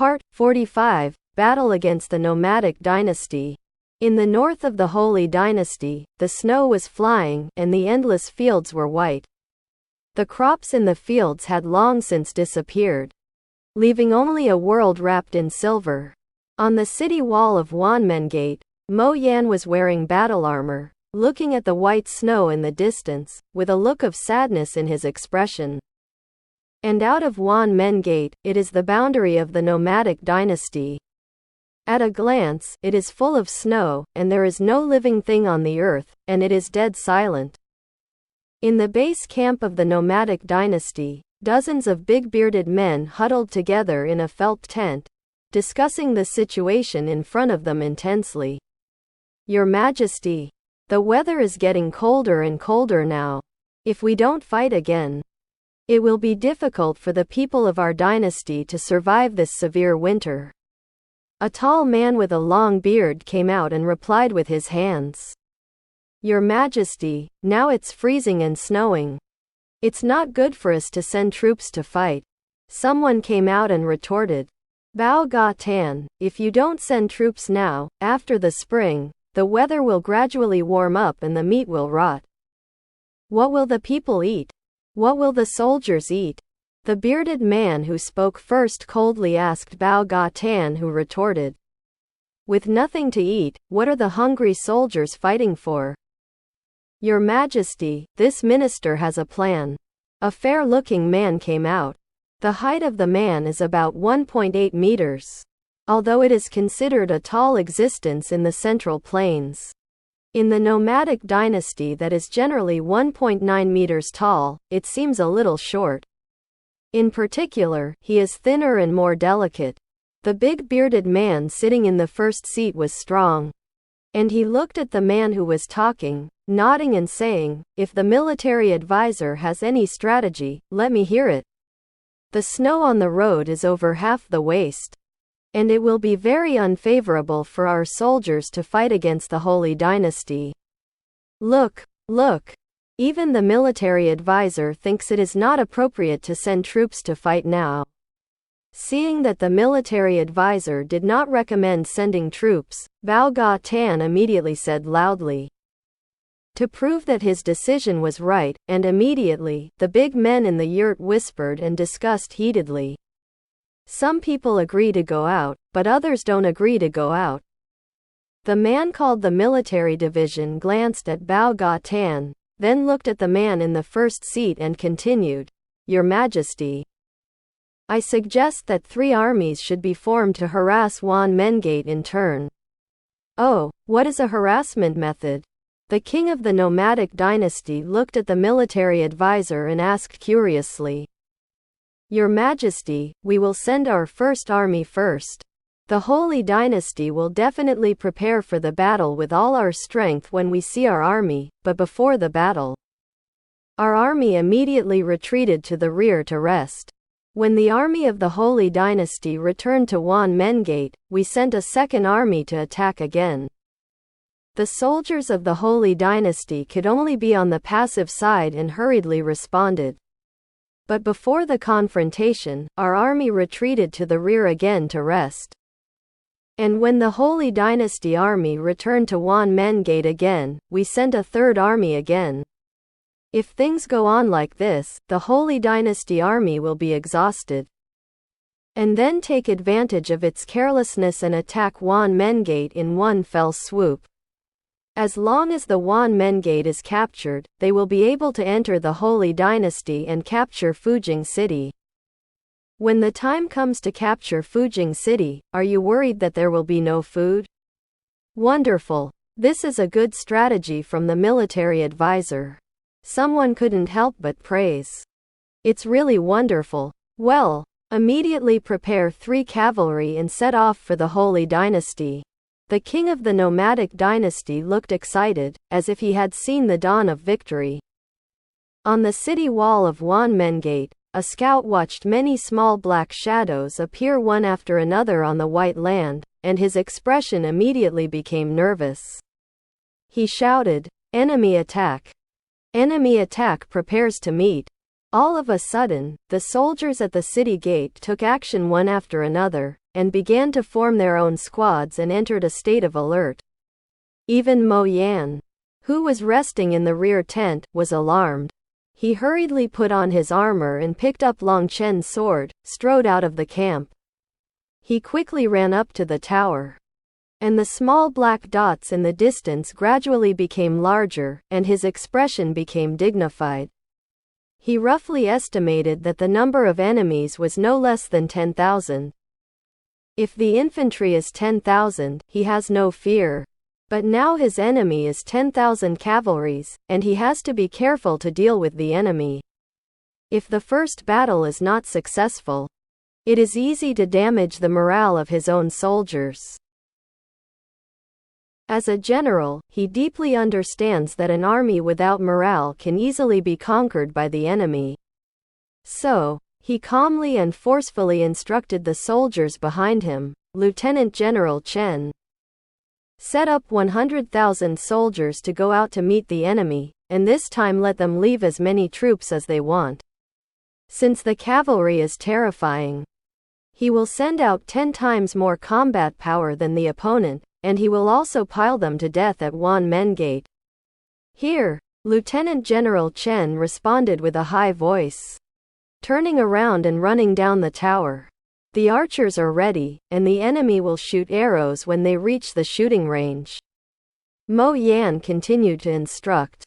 Part 45, Battle against the Nomadic Dynasty. In the north of the Holy Dynasty, the snow was flying, and the endless fields were white. The crops in the fields had long since disappeared, leaving only a world wrapped in silver. On the city wall of Wanmengate, Mo Yan was wearing battle armor, looking at the white snow in the distance, with a look of sadness in his expression. And out of Wanmengate, it is the boundary of the nomadic dynasty. At a glance, it is full of snow, and there is no living thing on the earth, and it is dead silent. In the base camp of the nomadic dynasty, dozens of big bearded men huddled together in a felt tent, discussing the situation in front of them intensely. Your Majesty, the weather is getting colder and colder now. If we don't fight again, it will be difficult for the people of our dynasty to survive this severe winter. A tall man with a long beard came out and replied with his hands. Your Majesty, now it's freezing and snowing. It's not good for us to send troops to fight. Someone came out and retorted. Bao Ga Tan, if you don't send troops now, after the spring, the weather will gradually warm up and the meat will rot. What will the people eat? What will the soldiers eat? The bearded man who spoke first coldly asked Bao Ga Tan, who retorted. With nothing to eat, what are the hungry soldiers fighting for? Your Majesty, this minister has a plan. A fair-looking man came out. The height of the man is about 1.8 meters. Although it is considered a tall existence in the Central Plains. In the nomadic dynasty that is generally 1.9 meters tall, it seems a little short. In particular, he is thinner and more delicate. The big bearded man sitting in the first seat was strong. And he looked at the man who was talking, nodding and saying, if the military advisor has any strategy, let me hear it. The snow on the road is over half the waist. And it will be very unfavorable for our soldiers to fight against the Holy Dynasty. Look, look. Even the military advisor thinks it is not appropriate to send troops to fight now. Seeing that the military advisor did not recommend sending troops, Bao Ga Tan immediately said loudly. To prove that his decision was right, and immediately, the big men in the yurt whispered and discussed heatedly. Some people agree to go out, but others don't agree to go out. The man called the military division glanced at Bao Ga Tan, then looked at the man in the first seat and continued, Your Majesty, I suggest that 3 armies should be formed to harass Wanmengate in turn. Oh, what is a harassment method? The king of the nomadic dynasty looked at the military advisor and asked curiously. Your Majesty, we will send our first army first. The Holy Dynasty will definitely prepare for the battle with all our strength when we see our army, but before the battle, our army immediately retreated to the rear to rest. When the army of the Holy Dynasty returned to Wanmengate, we sent a second army to attack again. The soldiers of the Holy Dynasty could only be on the passive side and hurriedly responded. But before the confrontation, our army retreated to the rear again to rest. And when the Holy Dynasty army returned to Wanmengate again, we sent a third army again. If things go on like this, the Holy Dynasty army will be exhausted. And then take advantage of its carelessness and attack Wanmengate in one fell swoop. As long as the Wanmengate is captured, they will be able to enter the Holy Dynasty and capture Fujing City. When the time comes to capture Fujing City, are you worried that there will be no food? Wonderful. This is a good strategy from the military advisor. Someone couldn't help but praise. It's really wonderful. Well, immediately prepare 3 cavalry and set off for the Holy Dynasty. The king of the nomadic dynasty looked excited, as if he had seen the dawn of victory. On the city wall of Wanmengate, a scout watched many small black shadows appear one after another on the white land, and his expression immediately became nervous. He shouted, Enemy attack! Enemy attack prepares to meet. All of a sudden, the soldiers at the city gate took action one after another, and began to form their own squads and entered a state of alert. Even Mo Yan, who was resting in the rear tent, was alarmed. He hurriedly put on his armor and picked up Long Chen's sword, strode out of the camp. He quickly ran up to the tower. And the small black dots in the distance gradually became larger, and his expression became dignified. He roughly estimated that the number of enemies was no less than 10,000. If the infantry is 10,000, he has no fear. But now his enemy is 10,000 cavalries, and he has to be careful to deal with the enemy. If the first battle is not successful, it is easy to damage the morale of his own soldiers. As a general, he deeply understands that an army without morale can easily be conquered by the enemy. So, he calmly and forcefully instructed the soldiers behind him, Lieutenant General Chen. Set up 100,000 soldiers to go out to meet the enemy, and this time let them leave as many troops as they want. Since the cavalry is terrifying, he will send out 10 times more combat power than the opponent, and he will also pile them to death at Wanmen Gate. Here, Lieutenant General Chen responded with a high voice. Turning around and running down the tower. The archers are ready, and the enemy will shoot arrows when they reach the shooting range. Mo Yan continued to instruct.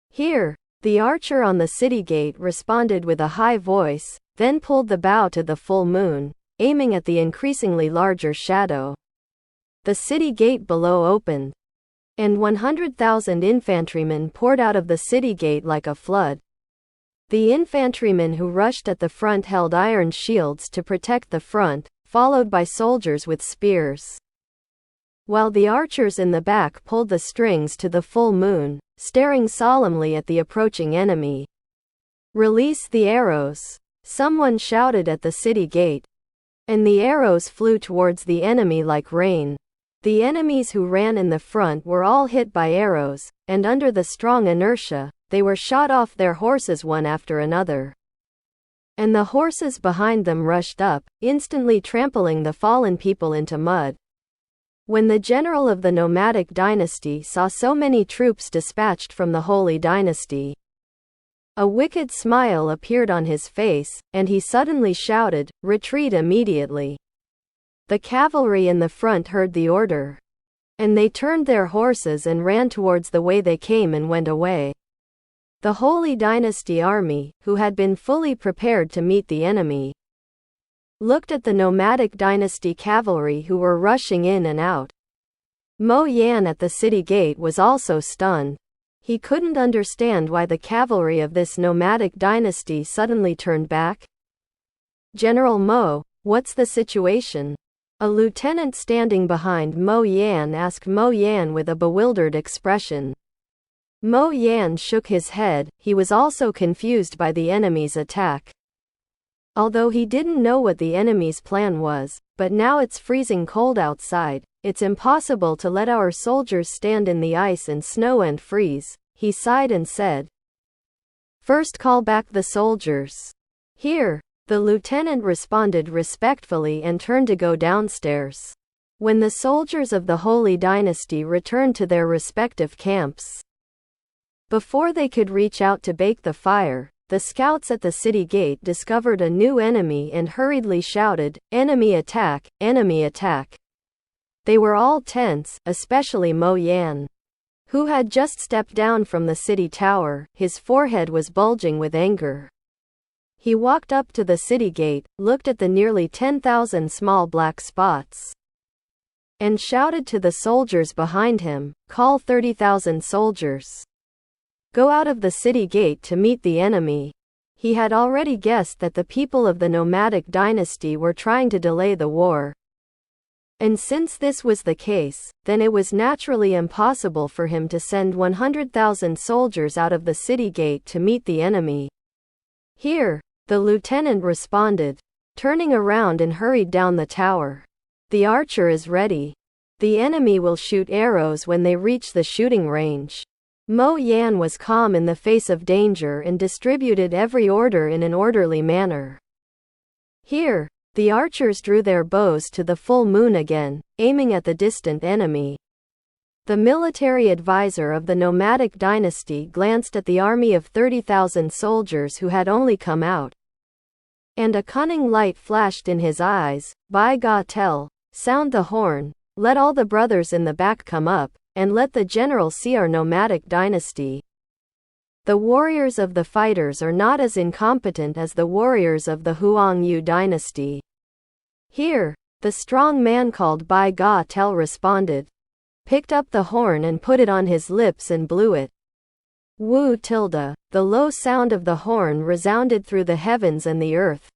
Here, the archer on the city gate responded with a high voice, then pulled the bow to the full moon, aiming at the increasingly larger shadow. The city gate below opened, and 100,000 infantrymen poured out of the city gate like a flood. The infantrymen who rushed at the front held iron shields to protect the front, followed by soldiers with spears. While the archers in the back pulled the strings to the full moon, staring solemnly at the approaching enemy. "Release the arrows!" someone shouted at the city gate. And the arrows flew towards the enemy like rain. The enemies who ran in the front were all hit by arrows, and under the strong inertia, they were shot off their horses one after another. And the horses behind them rushed up, instantly trampling the fallen people into mud. When the general of the nomadic dynasty saw so many troops dispatched from the Holy Dynasty, a wicked smile appeared on his face, and he suddenly shouted, "Retreat immediately!" The cavalry in the front heard the order, and they turned their horses and ran towards the way they came and went away. The Holy Dynasty army, who had been fully prepared to meet the enemy, looked at the nomadic dynasty cavalry who were rushing in and out. Mo Yan at the city gate was also stunned. He couldn't understand why the cavalry of this nomadic dynasty suddenly turned back. "General Mo, what's the situation?" A lieutenant standing behind Mo Yan asked Mo Yan with a bewildered expression. Mo Yan shook his head. He was also confused by the enemy's attack. Although he didn't know what the enemy's plan was, but now it's freezing cold outside, it's impossible to let our soldiers stand in the ice and snow and freeze, he sighed and said. "First call back the soldiers." "Here," the lieutenant responded respectfully and turned to go downstairs. When the soldiers of the Holy Dynasty returned to their respective camps, before they could reach out to bake the fire, the scouts at the city gate discovered a new enemy and hurriedly shouted, "Enemy attack! Enemy attack!" They were all tense, especially Mo Yan, who had just stepped down from the city tower. His forehead was bulging with anger. He walked up to the city gate, looked at the nearly 10,000 small black spots, and shouted to the soldiers behind him, "Call 30,000 soldiers. Go out of the city gate to meet the enemy." He had already guessed that the people of the nomadic dynasty were trying to delay the war. And since this was the case, then it was naturally impossible for him to send 100,000 soldiers out of the city gate to meet the enemy. "Here," the lieutenant responded, turning around and hurried down the tower. "The archer is ready. The enemy will shoot arrows when they reach the shooting range." Mo Yan was calm in the face of danger and distributed every order in an orderly manner. "Here," The archers drew their bows to the full moon again, aiming at the distant enemy. The military advisor of the nomadic dynasty glanced at the army of 30,000 soldiers who had only come out. And a cunning light flashed in his eyes. By God, tell, sound the horn, let all the brothers in the back come up, and let the general see our nomadic dynasty. The warriors of the fighters are not as incompetent as the warriors of the Huangyu dynasty. Here, the strong man called Bai Ga Tel responded, picked up the horn and put it on his lips and blew it. Wu tilde, the low sound of the horn resounded through the heavens and the earth.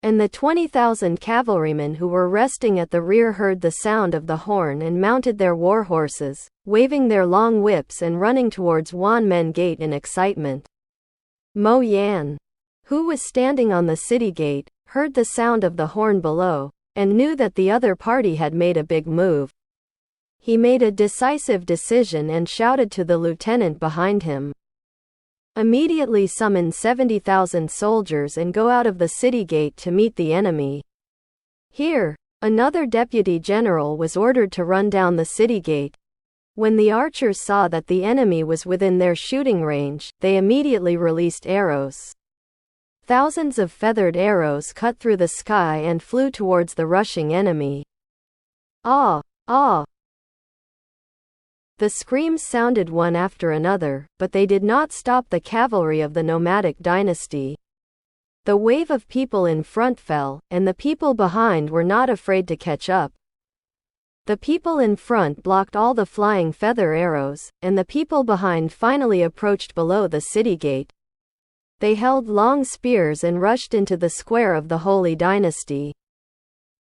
And the 20,000 cavalrymen who were resting at the rear heard the sound of the horn and mounted their war horses, waving their long whips and running towards Wanmen Gate in excitement. Mo Yan, who was standing on the city gate, heard the sound of the horn below, and knew that the other party had made a big move. He made a decisive decision and shouted to the lieutenant behind him. Immediately summon 70,000 soldiers and go out of the city gate to meet the enemy. Here, another deputy general was ordered to run down the city gate. When the archers saw that the enemy was within their shooting range, they immediately released arrows. Thousands of feathered arrows cut through the sky and flew towards the rushing enemy. Ah! Ah! The screams sounded one after another, but they did not stop the cavalry of the nomadic dynasty. The wave of people in front fell, and the people behind were not afraid to catch up. The people in front blocked all the flying feather arrows, and the people behind finally approached below the city gate. They held long spears and rushed into the square of the Holy Dynasty.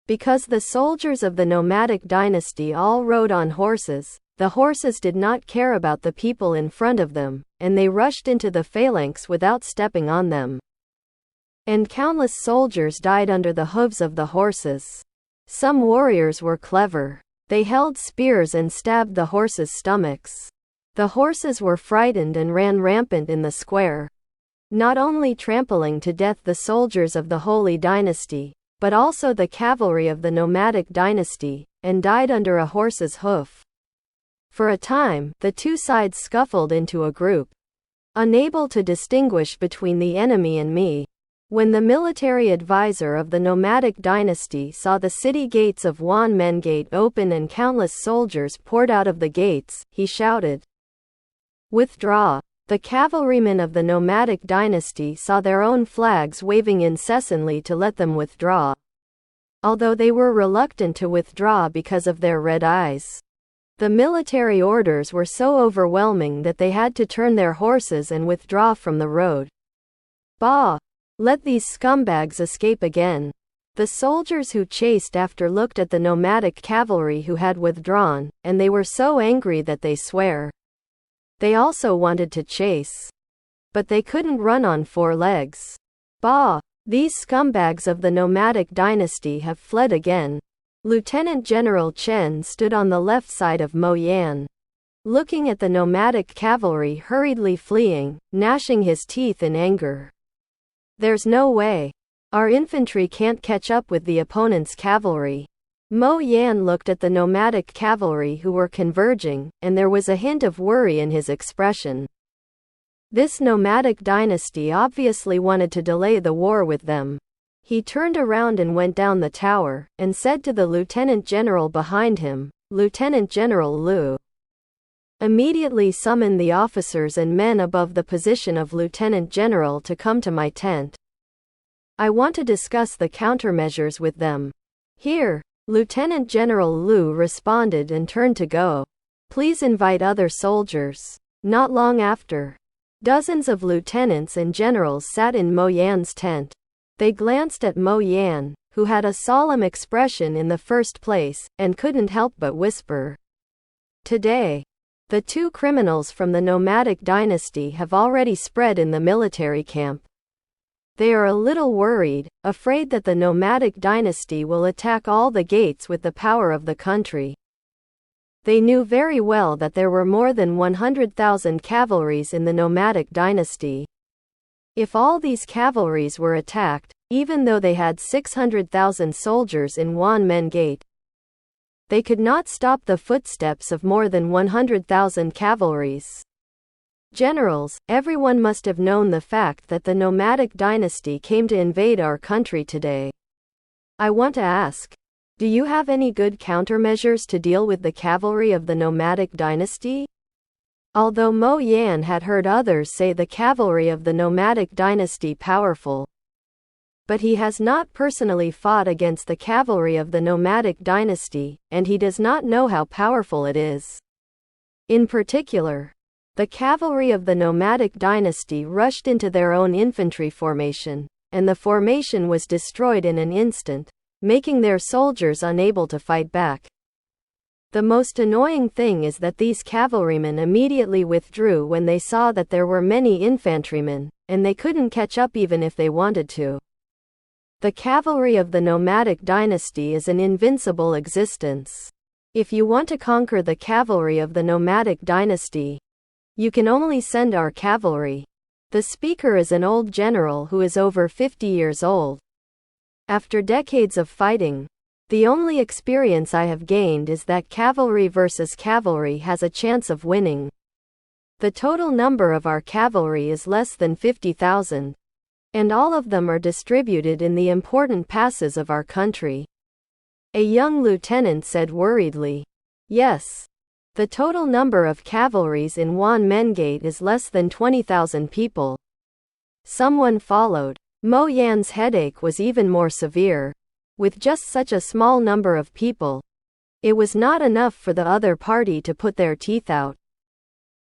Because the soldiers of the nomadic dynasty all rode on horses, the horses did not care about the people in front of them, and they rushed into the phalanx without stepping on them. And countless soldiers died under the hooves of the horses. Some warriors were clever. They held spears and stabbed the horses' stomachs. The horses were frightened and ran rampant in the square, not only trampling to death the soldiers of the Holy Dynasty, but also the cavalry of the nomadic dynasty, and died under a horse's hoof. For a time, the two sides scuffled into a group, unable to distinguish between the enemy and me. When the military advisor of the nomadic dynasty saw the city gates of Wanmen Gate open and countless soldiers poured out of the gates, he shouted, "Withdraw!" The cavalrymen of the nomadic dynasty saw their own flags waving incessantly to let them withdraw, although they were reluctant to withdraw because of their red eyes. The military orders were so overwhelming that they had to turn their horses and withdraw from the road. Bah! Let these scumbags escape again. The soldiers who chased after looked at the nomadic cavalry who had withdrawn, and they were so angry that they swore. They also wanted to chase, but they couldn't run on four legs. Bah! These scumbags of the nomadic dynasty have fled again. Lieutenant General Chen stood on the left side of Mo Yan, looking at the nomadic cavalry hurriedly fleeing, gnashing his teeth in anger. There's no way. Our infantry can't catch up with the opponent's cavalry. Mo Yan looked at the nomadic cavalry who were converging, and there was a hint of worry in his expression. This nomadic dynasty obviously wanted to delay the war with them. He turned around and went down the tower, and said to the lieutenant general behind him, "Lieutenant General Liu, immediately summon the officers and men above the position of lieutenant general to come to my tent. I want to discuss the countermeasures with them." Here, Lieutenant General Liu responded and turned to go. "Please invite other soldiers." Not long after, dozens of lieutenants and generals sat in Mo Yan's tent. They glanced at Mo Yan, who had a solemn expression in the first place, and couldn't help but whisper, "Today, the two criminals from the nomadic dynasty have already spread in the military camp. They are a little worried, afraid that the nomadic dynasty will attack all the gates with the power of the country." They knew very well that there were more than 100,000 cavalries in the nomadic dynasty. If all these cavalries were attacked, even though they had 600,000 soldiers in one-man gate, they could not stop the footsteps of more than 100,000 cavalries. Generals, everyone must have known the fact that the nomadic dynasty came to invade our country today. I want to ask, do you have any good countermeasures to deal with the cavalry of the nomadic dynasty? Although Mo Yan had heard others say the cavalry of the nomadic dynasty powerful, but he has not personally fought against the cavalry of the nomadic dynasty, and he does not know how powerful it is. In particular, the cavalry of the nomadic dynasty rushed into their own infantry formation, and the formation was destroyed in an instant, making their soldiers unable to fight back. The most annoying thing is that these cavalrymen immediately withdrew when they saw that there were many infantrymen, and they couldn't catch up even if they wanted to. The cavalry of the nomadic dynasty is an invincible existence. If you want to conquer the cavalry of the nomadic dynasty, you can only send our cavalry. The speaker is an old general who is over 50 years old. After decades of fighting, the only experience I have gained is that cavalry versus cavalry has a chance of winning. The total number of our cavalry is less than 50,000. And all of them are distributed in the important passes of our country. A young lieutenant said worriedly. Yes. The total number of cavalries in one-man gate is less than 20,000 people. Someone followed. Mo Yan's headache was even more severe. With just such a small number of people, it was not enough for the other party to put their teeth out.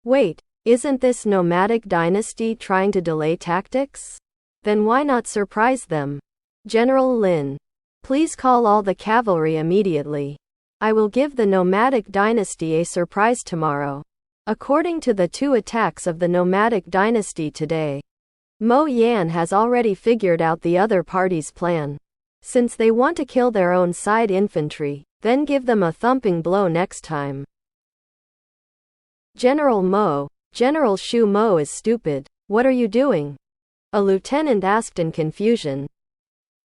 Wait, isn't this nomadic dynasty trying to delay tactics? Then why not surprise them? General Lin, please call all the cavalry immediately. I will give the nomadic dynasty a surprise tomorrow. According to the 2 attacks of the nomadic dynasty today, Mo Yan has already figured out the other party's plan. Since they want to kill their own side infantry, then give them a thumping blow next time. General Shu Mo is stupid. What are you doing? A lieutenant asked in confusion.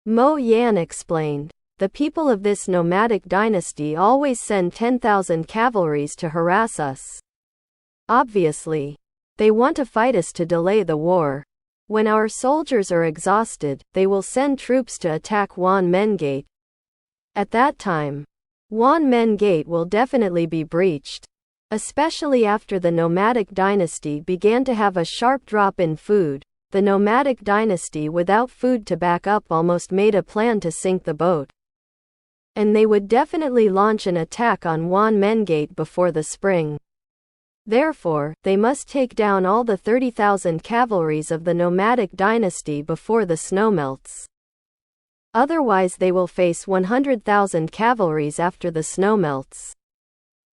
Mo Yan explained. The people of this nomadic dynasty always send 10,000 cavalries to harass us. Obviously, they want to fight us to delay the war. When our soldiers are exhausted, they will send troops to attack one-man gate. At that time, one-man gate will definitely be breached. Especially after the nomadic dynasty began to have a sharp drop in food, the nomadic dynasty without food to back up almost made a plan to sink the boat. And they would definitely launch an attack on one-man gate before the spring. Therefore, they must take down all the 30,000 cavalries of the nomadic dynasty before the snow melts. Otherwise they will face 100,000 cavalries after the snow melts.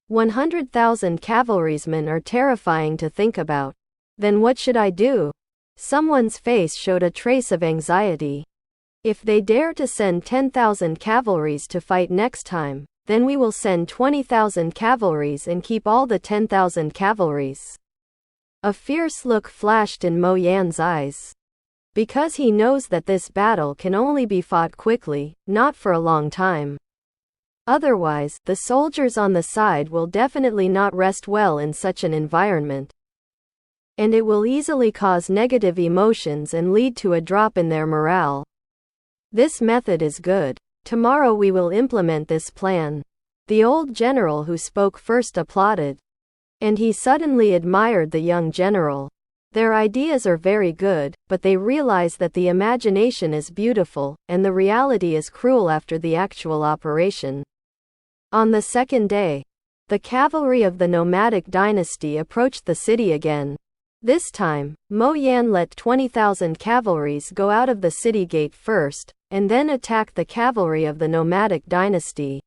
100,000 cavalrymen are terrifying to think about. Then what should I do? Someone's face showed a trace of anxiety. If they dare to send 10,000 cavalries to fight next time, then we will send 20,000 cavalries and keep all the 10,000 cavalries. A fierce look flashed in Mo Yan's eyes. Because he knows that this battle can only be fought quickly, not for a long time. Otherwise, the soldiers on the side will definitely not rest well in such an environment. And it will easily cause negative emotions and lead to a drop in their morale. This method is good. Tomorrow we will implement this plan. The old general who spoke first applauded. And he suddenly admired the young general. Their ideas are very good, but they realize that the imagination is beautiful, and the reality is cruel after the actual operation. On the second day, the cavalry of the nomadic dynasty approached the city again. This time, Mo Yan let 20,000 cavalries go out of the city gate first, and then attack the cavalry of the nomadic dynasty.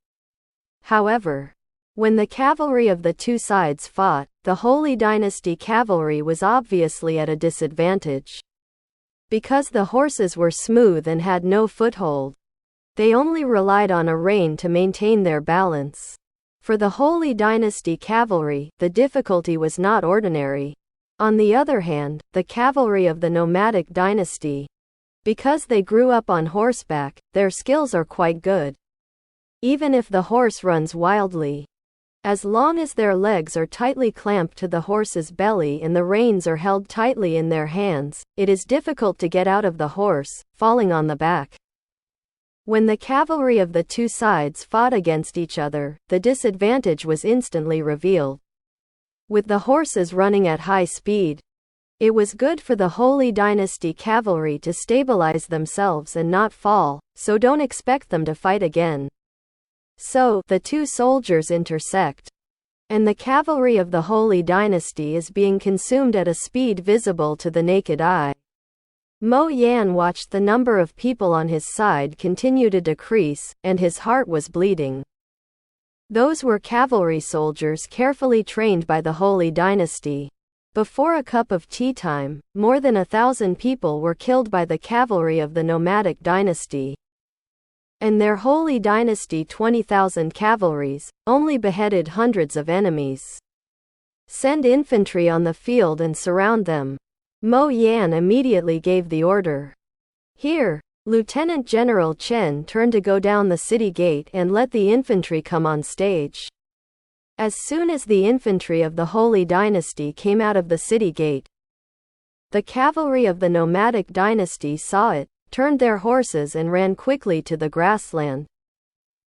However, when the cavalry of the 2 sides fought, the Holy Dynasty cavalry was obviously at a disadvantage. Because the horses were smooth and had no foothold, they only relied on a rein to maintain their balance. For the Holy Dynasty cavalry, the difficulty was not ordinary. On the other hand, the cavalry of the nomadic dynasty, because they grew up on horseback, their skills are quite good. Even if the horse runs wildly, as long as their legs are tightly clamped to the horse's belly and the reins are held tightly in their hands, it is difficult to get out of the horse, falling on the back. When the cavalry of the two sides fought against each other, the disadvantage was instantly revealed. With the horses running at high speed, it was good for the Holy Dynasty cavalry to stabilize themselves and not fall, so don't expect them to fight again. So, the two soldiers intersect, and the cavalry of the Holy Dynasty is being consumed at a speed visible to the naked eye. Mo Yan watched the number of people on his side continue to decrease, and his heart was bleeding. Those were cavalry soldiers carefully trained by the Holy Dynasty. Before a cup of tea time, more than 1,000 people were killed by the cavalry of the nomadic dynasty. And their Holy Dynasty 20,000 cavalries only beheaded hundreds of enemies. Send infantry on the field and surround them. Mo Yan immediately gave the order. Here, Lieutenant General Chen turned to go down the city gate and let the infantry come on stage. As soon as the infantry of the Holy Dynasty came out of the city gate, the cavalry of the nomadic dynasty saw it, turned their horses and ran quickly to the grassland.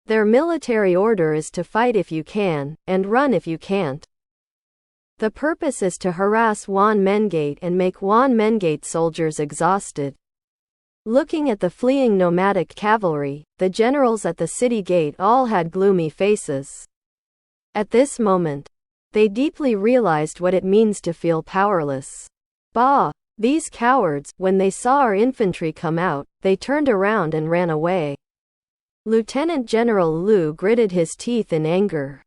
Their military order is to fight if you can, and run if you can't. The purpose is to harass Wan Mengate and make Wan Mengate soldiers exhausted. Looking at the fleeing nomadic cavalry, the generals at the city gate all had gloomy faces. At this moment, they deeply realized what it means to feel powerless. Bah! These cowards, when they saw our infantry come out, they turned around and ran away. Lieutenant General Lu gritted his teeth in anger.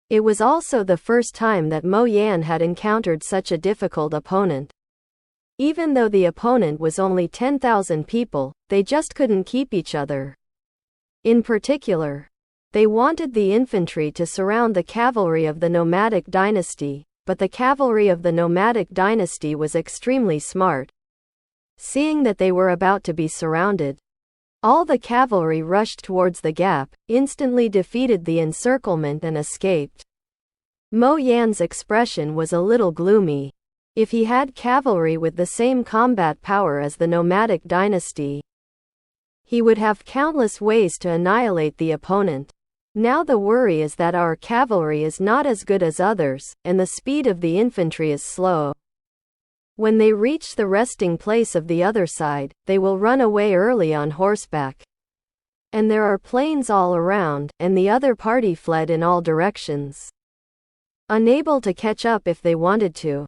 It was also the first time that Mo Yan had encountered such a difficult opponent. Even though the opponent was only 10,000 people, they just couldn't keep each other. In particular, they wanted the infantry to surround the cavalry of the nomadic dynasty, but the cavalry of the nomadic dynasty was extremely smart. Seeing that they were about to be surrounded, all the cavalry rushed towards the gap, instantly defeated the encirclement and escaped. Mo Yan's expression was a little gloomy. If he had cavalry with the same combat power as the nomadic dynasty, he would have countless ways to annihilate the opponent. Now the worry is that our cavalry is not as good as others, and the speed of the infantry is slow. When they reach the resting place of the other side, they will run away early on horseback. And there are plains all around, and the other party fled in all directions, unable to catch up if they wanted to.